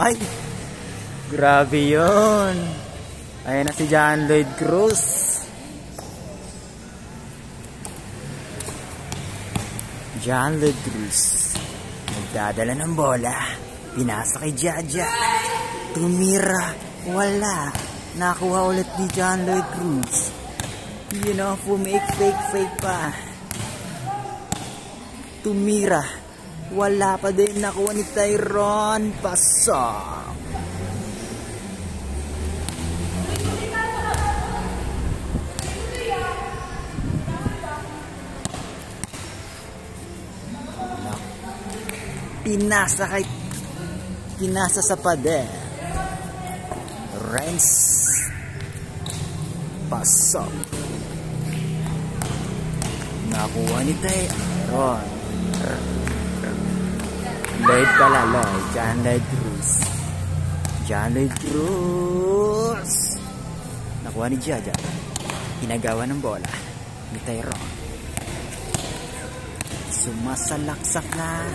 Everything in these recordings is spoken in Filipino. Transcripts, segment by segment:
Ay! Grabe yun! Ayan na si John Lloyd Cruz. John Lloyd Cruz. Nagdadala ng bola. Pinasa kay Jaja. Tumira. Wala. Nakuha ulit ni John Lloyd Cruz. You know, make fake pa. Tumira. Wala pa din. Nakuha ni Tyron. Pasok. Pinasa sa pader. Renz. Pasok. Nakuha ni Tyron. Lloyd pala, Lloyd. John Lloyd Cruz. John Lloyd Cruz. Nakuha ni Jaja. Hinagawa ng bola ni Tyron. Sumasalaksak na.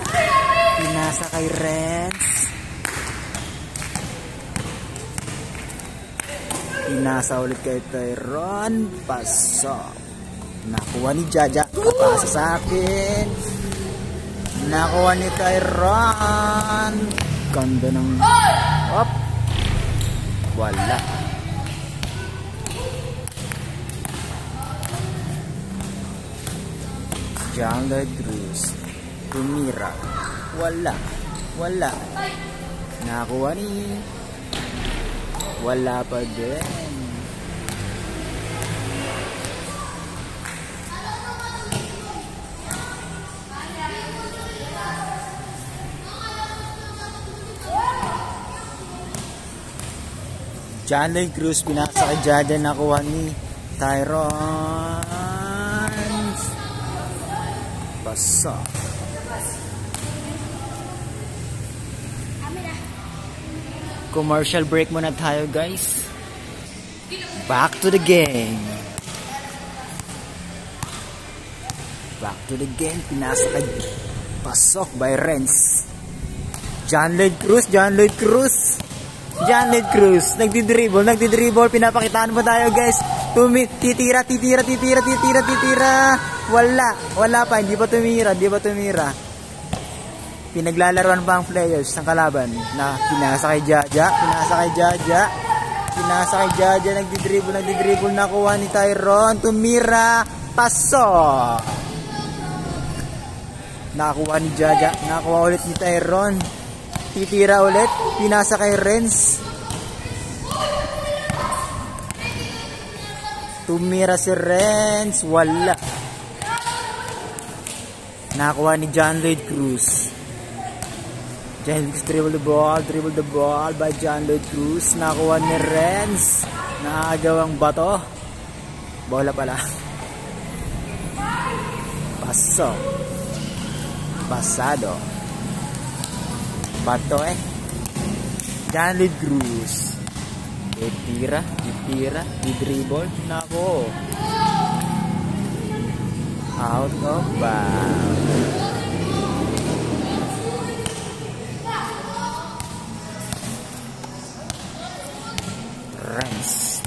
Pinasa kay Renz. Pinasa ulit kay Tyron. Pasok. Nakuha ni Jaja. Kapasa sa akin. Nakuha ni Tyron. Ganda ng... Op. Wala. John Lloyd Cruz. Tumira. Wala. Nakuha ni... Wala pa din. John Lloyd Cruz. Pinasa kay Jaja. Nakuha ni Tyron. Pasok. Commercial break muna tayo, guys. Back to the game. Pinasa kay pasok by Renz. John Lloyd Cruz. Nagdi-dribble. Pinapakitaan mo tayo, guys. Titira. Wala pa. Hindi ba tumira? Pinaglalaruan pa ang players ng kalaban na pinasa kay Jaja. Nagdi-dribble. Nakuha ni Tyron. Tumira. Pasok. Nakuha ni Jaja. Nakuha ulit ni Tyron. Titira ulit. Pinasa kay Renz. Tumira si Renz. Wala. Nakuha ni John Lloyd Cruz. Dribble the ball by John Lloyd Cruz. Nakuha ni Renz. Nakagawang bato. Bola pala. Pasok. Pasado. Bato John Lloyd Cruz. Tira. Dribble. Nako. Out of bounds. Renz.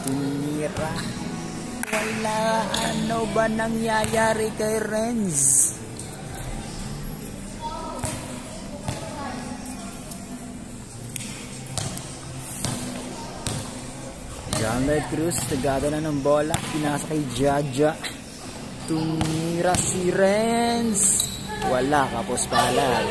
Tumira. Wala. Ano ba nangyayari kay Renz? John Lloyd Cruz, tagada na ng bola. Pinasa kay Jaja. Tumira si Renz. Wala, kapos pala.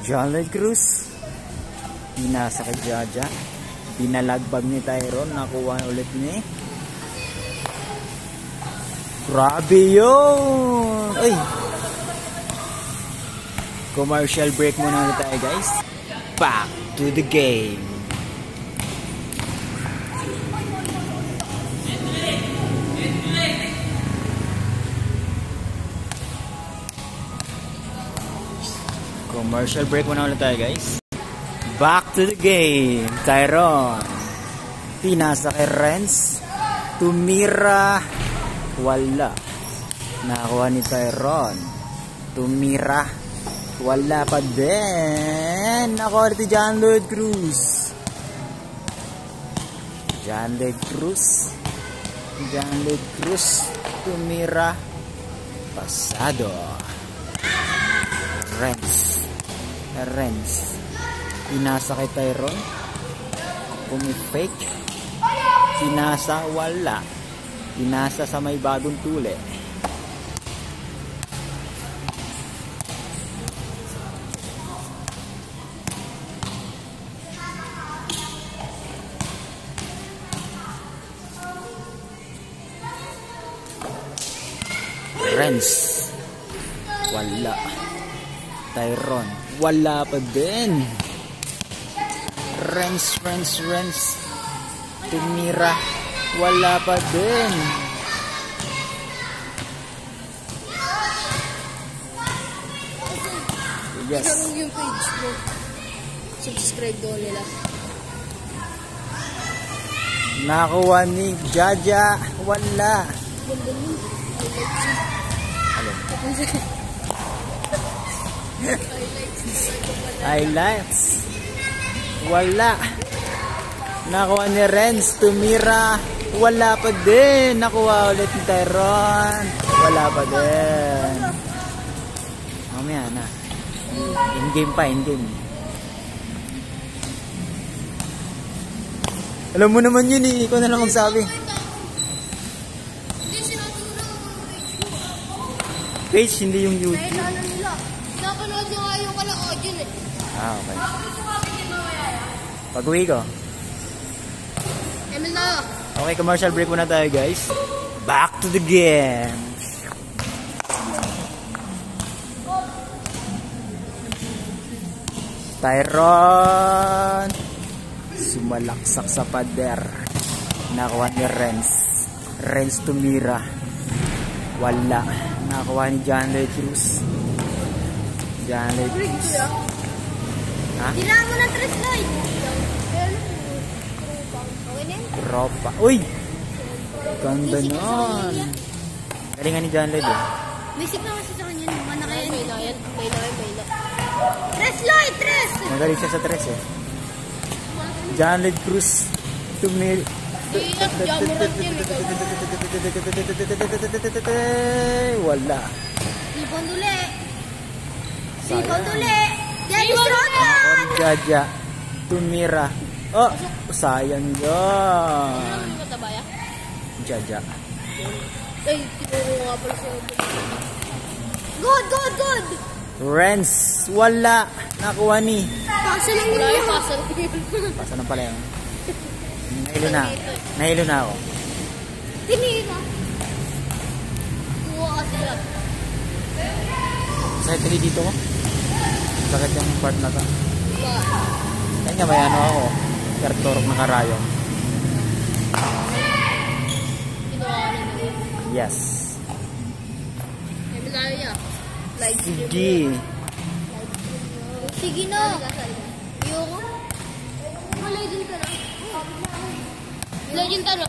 John Lloyd Cruz. Pinasa kay Jaja. Pinalagbag ni Tyron. Nakuha ulit ni. Grabe yun! Ay! Commercial break muna ulit tayo, guys. Back to the game. Commercial break muna ulit tayo, guys. Back to the game. Tyron. Pinasa kay Renz. Tumira. Wala. Nakakuha ni Tyron. Tumira. Wala pa din. Nakuha ni John Lloyd Cruz. John Lloyd Cruz. Tumira. Pasado. Renz. Pinasa kay Tyron. Pumifake. Pinasa, wala. Pinasa sa may bagong tuli. Renz. Wala. Tyron. Wala pa din. Renz. Tumira. Wala pa din. Yes. Itanong yung page mo. Subscribe doon nila. Nakuha ni Jaja. Wala. Highlights. Wala. Nakuha ni Renz. Tumira. Wala pa din. Nakuha ulit ni Tyron. Wala pa din. Mamaya na. In-game pa, in-game. Alam mo naman yun eh. Ikaw na lang magsabi. Page, hindi yung YouTube. Dahil ano nila. Napanood nyo nga yung kala audio eh. Okay. Pag-uwi ko. Emil na. Okay, commercial break muna tayo, guys. Back to the game. Tyron. Sumalaksak sa pader. Nakuha ni Renz tumira. Wala. Nakuha ni John Lloyd Cruz. Ha? Kailangan mo ng 3 slide. Okay na yun? Tropa. Uy! Ganda nun. Galingan ni John Lloyd eh. Basic naman sa kanya. Mga nakayan. May na. 3 slide! 3! Magaling siya sa tres eh. John Lloyd Cruz. Tumira. Wala. Sipon duli. Dennis Rodman. Jaja. Tumira. Oh, sayang yun. Jaja. Ay, tinuro nga pala siya. Good. Renz. Wala. Nakuha ni. Pasa lang yun. Pasa lang pala yun. Nahilo na ako. Tinira. Kuha ka sila. Sakit kali dito ko. Sakit yung part na to. Kaya nga may ano ako. Kartorok na karayong. Yes. Sige na. Ayoko. Legend ka na. Legend ano?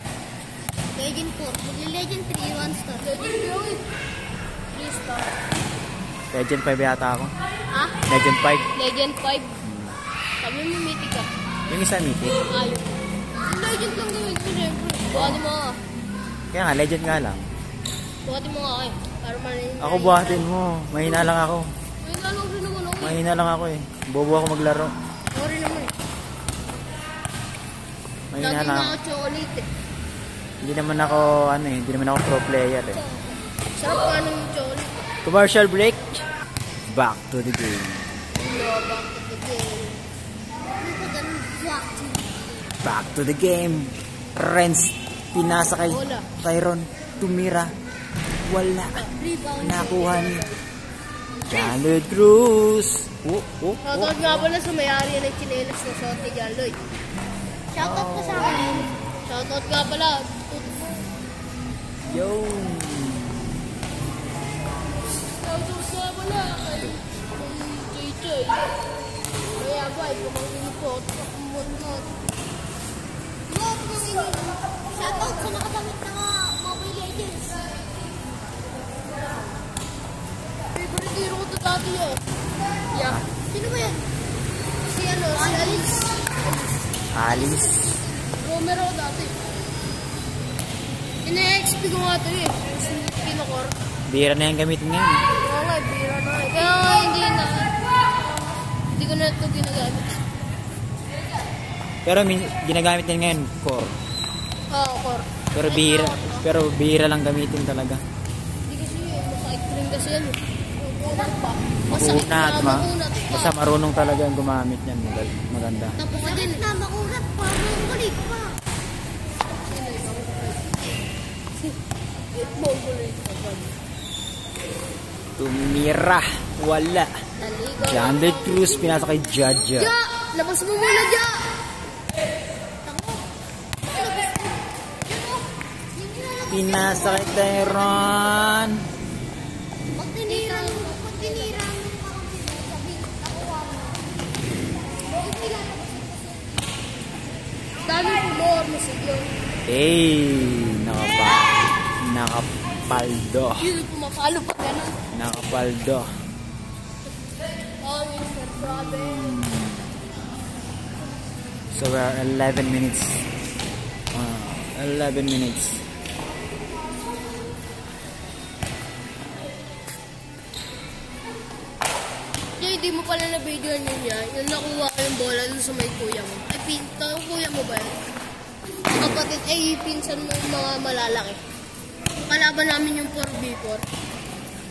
Legend 4. Legend 3, 1 star. Legend 3 star. Legend 5 yata ako. Ha? Legend 5. Legend 5. Sabi mo mythic ka. Yung isa mythic. Ayun. Legend lang gawin ko siyempre. Buhatin mo nga. Kaya nga, legend nga lang. Buhatin mo nga kayo. Para malayin. Ako buhatin mo. Mahina lang ako. May lalong rin naman ako. Mahina lang ako eh. Bobo ako maglaro. Sorry naman eh. Mahina Lagi lang na ako. ako chocolate eh. Hindi naman ako, hindi naman ako pro player eh. Sarap ka ng chocolate. Commercial break. Back to the game. Back to the game. Back to the game. Renz. Pinasa kay Wala. Tyron. Tumira. Wala. Rebound. Nakuha ni John Lloyd Cruz. Shoutout nga pala sa may-ari ng chinelas na suot ni John Lloyd. Shoutout ka sa akin. Shoutout nga pala. Yo. Shoutout nga pala kay Choy. Kaya ba, kumangin po. Kumot-mot. Shoutout sa nakatamit na Mobile Legends. Favorite hero ko to dati eh. Yeah. Sino ba yan? Si Alice. Alice. Romero dati. Ina-XP ko nga ito eh. Kinokor. Bira na yung gamitin ngayon. Oo nga, bira na eh. Kaya nga hindi ko na ito ginagamit. Pero ginagamit din ngayon, core. Oo, core. Pero bira lang gamitin talaga. Hindi kasi masakit rin kasi yan. Makunat pa. Makunat, makunat pa. Basta marunong talaga ang gumamit niyan. Maganda. Tapos na din. Makunat pa. Makunat pa. Tumira. Wala. John de Cruz, pinasa kay Jaja. Ja! Labas mo muna, Ja! Pinasa kay Tyron. Pag tinirang mo, dami pulor, masigyo. Nakapaldo. Yun, pumapalo pa gano'n. Nakapaldo. Oh, Mr. Problem. So we're 11 minutes. 11 minutes. Hindi mo pala na-videoan yun niya. Yung nakuha ko yung bola dun sa may kuya mo. Ay, kuya mo ba yun? Kapatid, pinsan mo yung mga malalaki. Kalaban namin yung 4v4.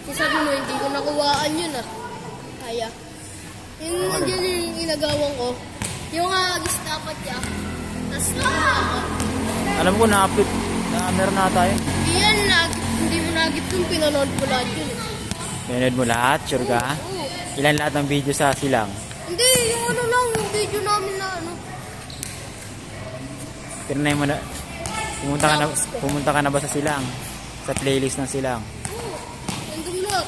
Yung sabi mo, hindi ko nakuhaan yun ah. Kaya. Yung nandiyan yung inagawan ko. Yung agis dapat niya. Tapos nakuha ko. Alam ko na-upload. Meron na tayo. Hindi mo nagip yung pinanood ko lahat yun eh. Pinanood mo lahat? Sure ka? Oo. Ilan lahat ng video sa silang? Hindi, yung lang, yung video namin na Tinanay mo na. Pumunta ka na ba sa silang? Sa playlist ng silang? Oo. Nandun lahat.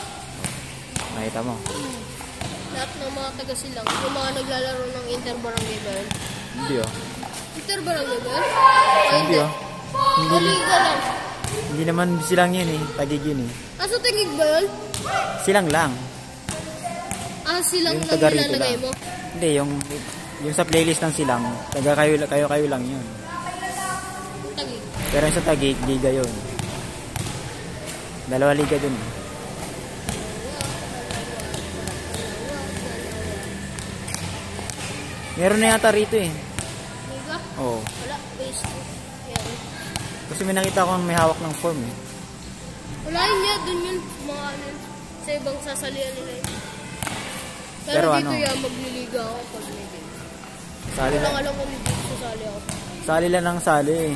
Nakita mo? Lahat ng mga taga-silang. Yung mga naglalaro ng Inter-Barangay ba yun? Hindi oh. Inter-Barangay ba yun? Hindi oh. Liga lang. Hindi naman silang yun eh. Tagig yun eh. So tingig ba yun? Silang lang. Silang Yung lang taga rito nilalagay lang. mo? Hindi, yung sa playlist ng silang, kayo lang yun. Tagig. Pero yung sa Tagig, liga yun. 2 liga dun. Meron na yata rito eh. Liga? Oo. Wala. Base 2. Yan. Kasi may nakita ko may hawak ng form eh. Wala yun niya. Dun yun. Mga sa ibang sasalihan nila yun. Pero dito ano? yan, magliliga ako pag may game. Sali Wala na. ka lang kung dito sasali ako. Sali lang ng sali eh.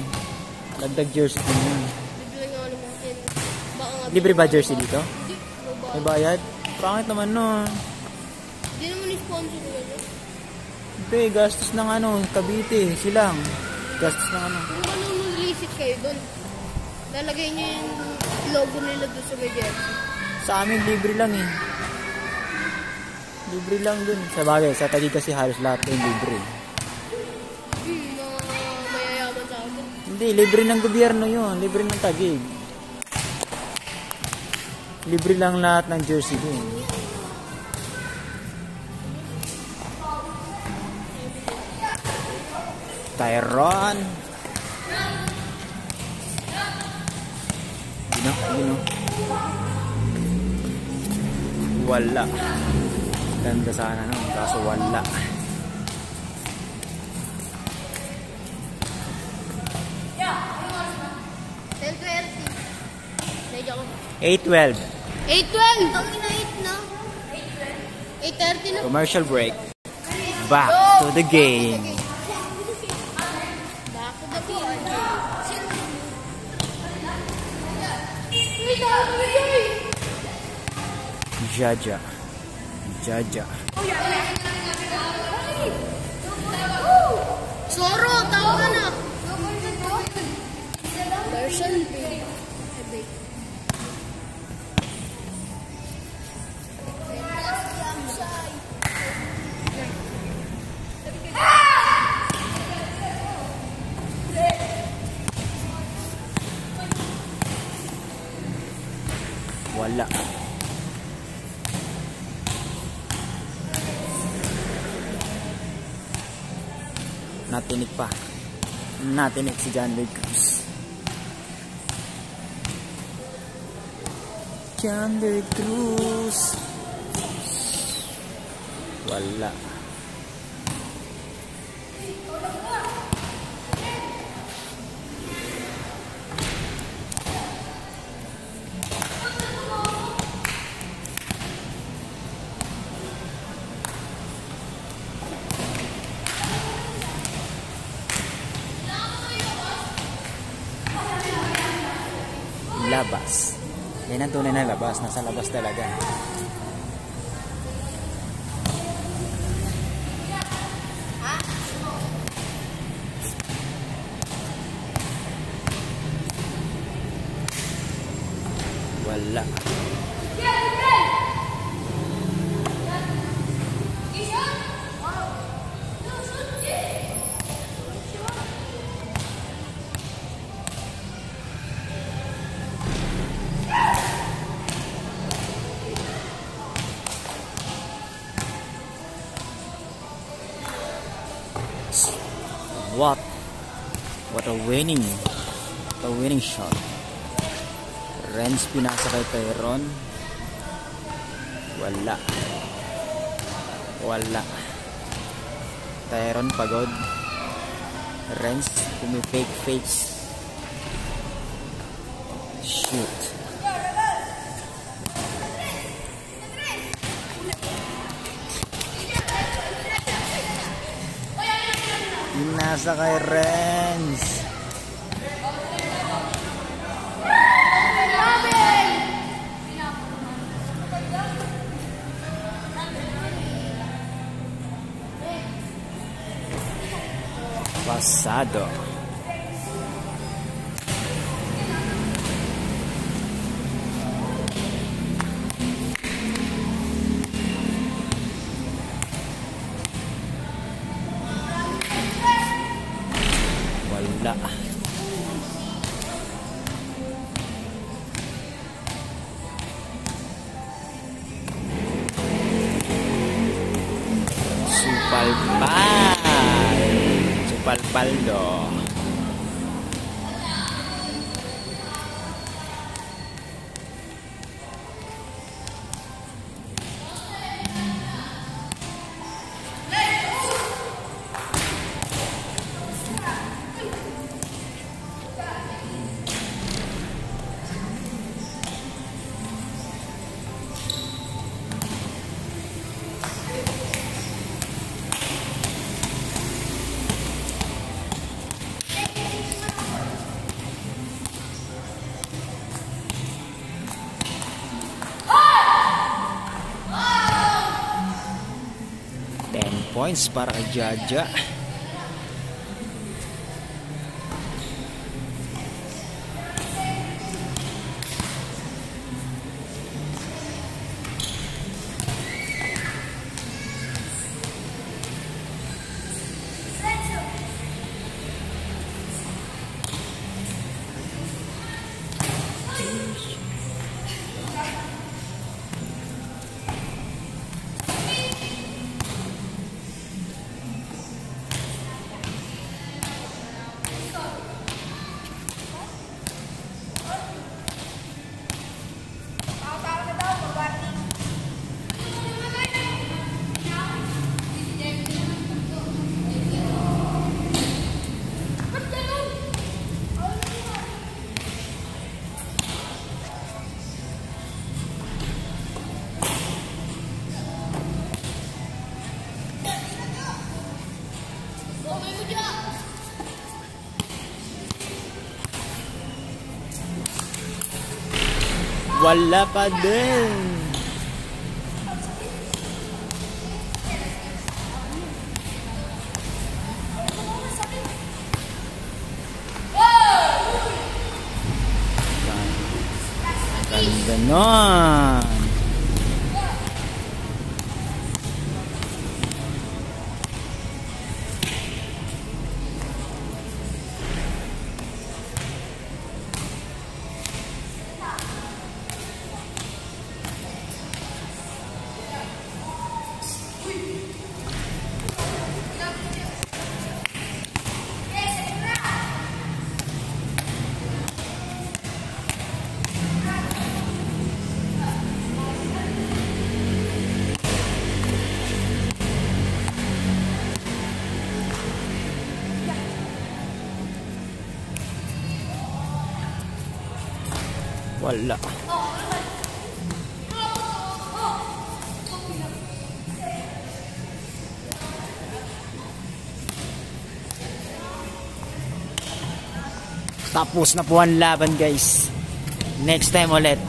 Dagdag jersey din yun. Bibili nga naman yun. Baka nga... Libre ba jersey dito? Hindi. May bayad? Pangit naman nun. Hindi naman i-sponsor ko yun. Hindi, gastos ng Cavite, silang. Gastos ng Kung anong nag-visit kayo doon, lalagay niyo yung logo nila doon sa may jersey. Sa amin, libre lang eh. Libre lang dun. Sa bagay, sa Tagig kasi halos lahat yung libre. Mayayaman sa akin. Hindi, libre ng gobyerno yun. Libre ng Tagig. Libre lang lahat ng jersey dun. Tyron. Gino. Wala. Ganda sana nun, kaso wala. Medyo ako. 8:12. 8:12! Ang ina-8 na. 8:30 na. Commercial break. Back to the game. Back to the game. Jaja. Soro, tawag ka na. Version B. Wala. Natinig pa. Natinig si John Lloyd Cruz. John Lloyd Cruz. Wala. Labas. Yan ang tunay na labas. Nasa labas talaga. Wala. What a winning shot. Renz pinasa kay Tyron. Wala. Tyron pagod. Renz pumifake. Shoot. Pinasa kay Renz. Pasado. Wala. Supalpaldo. Points para kay Jaja. Wala pa din. Ganda nun. Wala. Tapos na po ang laban guys. Next time ulit.